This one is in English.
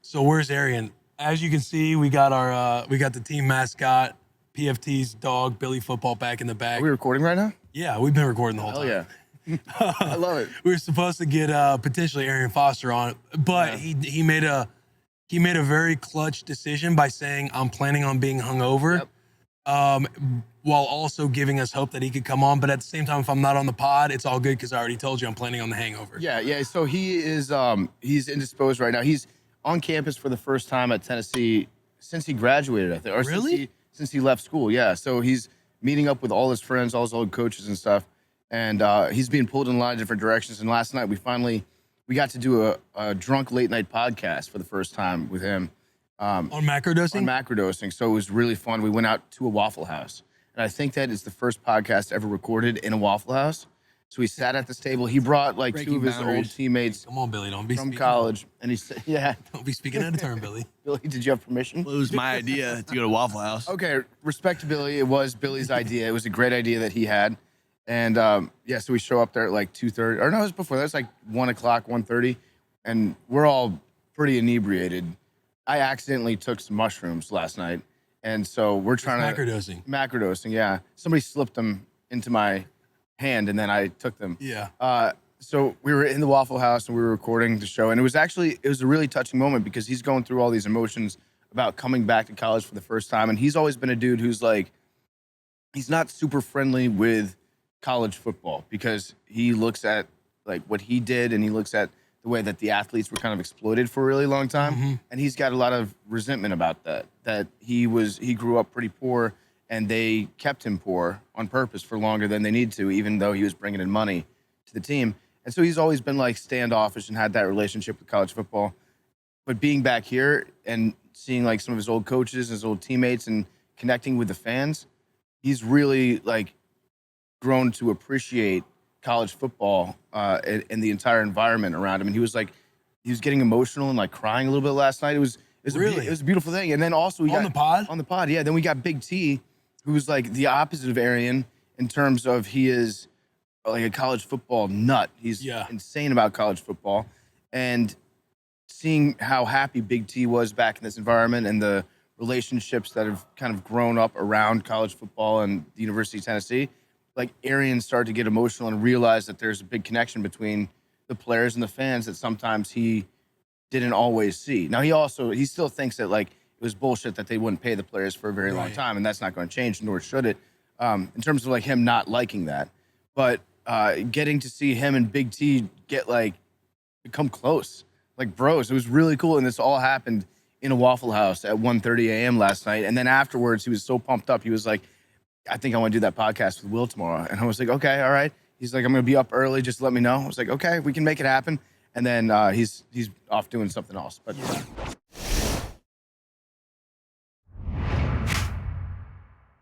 So where's Arian? As you can see, we got the team mascot, PFT's dog, Billy Football, back in the back. Are we recording right now? Yeah, we've been recording the whole time. Yeah. I love it. We were supposed to get potentially Arian Foster on it, but he made a very clutch decision by saying, I'm planning on being hungover, while also giving us hope that he could come on. But at the same time, if I'm not on the pod, it's all good because I already told you I'm planning on the hangover. Yeah. So he is he's indisposed right now. He's on campus for the first time at Tennessee since he graduated, I think. Or really? Since he left school, yeah. So he's meeting up with all his friends, all his old coaches and stuff. And he's being pulled in a lot of different directions. And last night we got to do a drunk late night podcast for the first time with him. On macrodosing? On macrodosing. So it was really fun. We went out to a Waffle House. And I think that is the first podcast ever recorded in a Waffle House. So we sat at this table. He brought like two of his old teammates. Come on, Billy. Don't be from college. And he said, Don't be speaking out of turn, Billy. Billy, did you have permission? Well, it was my idea to go to Waffle House. Okay, respect to Billy. It was Billy's idea. It was a great idea that he had. And so we show up there at like 2:30. Or no, it was before that. It was like 1 o'clock, 1:30. And we're all pretty inebriated. I accidentally took some mushrooms last night. And so we're trying to... Macrodosing, yeah. Somebody slipped them into my hand and then I took them. Yeah. So we were in the Waffle House and we were recording the show. And it was a really touching moment because he's going through all these emotions about coming back to college for the first time. And he's always been a dude who's like, he's not super friendly with college football because he looks at like what he did and he looks at the way that the athletes were kind of exploited for a really long time. Mm-hmm. And he's got a lot of resentment about that he grew up pretty poor and they kept him poor on purpose for longer than they needed to, even though he was bringing in money to the team. And so he's always been like standoffish and had that relationship with college football. But being back here and seeing like some of his old coaches, his old teammates and connecting with the fans, he's really like grown to appreciate college football and the entire environment around him. And he was getting emotional and like crying a little bit last night. It was a beautiful thing. And then also on the pod. Yeah. Then we got Big T, who's like the opposite of Arian in terms of he is like a college football nut. He's insane about college football. And seeing how happy Big T was back in this environment and the relationships that have kind of grown up around college football and the University of Tennessee, like Arian started to get emotional and realize that there's a big connection between the players and the fans that sometimes he didn't always see. Now he still thinks that like it was bullshit that they wouldn't pay the players for a very long time, and that's not going to change, nor should it. In terms of like him not liking that, but getting to see him and Big T become close, like bros, it was really cool. And this all happened in a Waffle House at 1:30 a.m. last night. And then afterwards, he was so pumped up. He was like, I think I want to do that podcast with Will tomorrow. And I was like, okay, all right. He's like, I'm going to be up early. Just let me know. I was like, okay, we can make it happen. And then he's off doing something else. But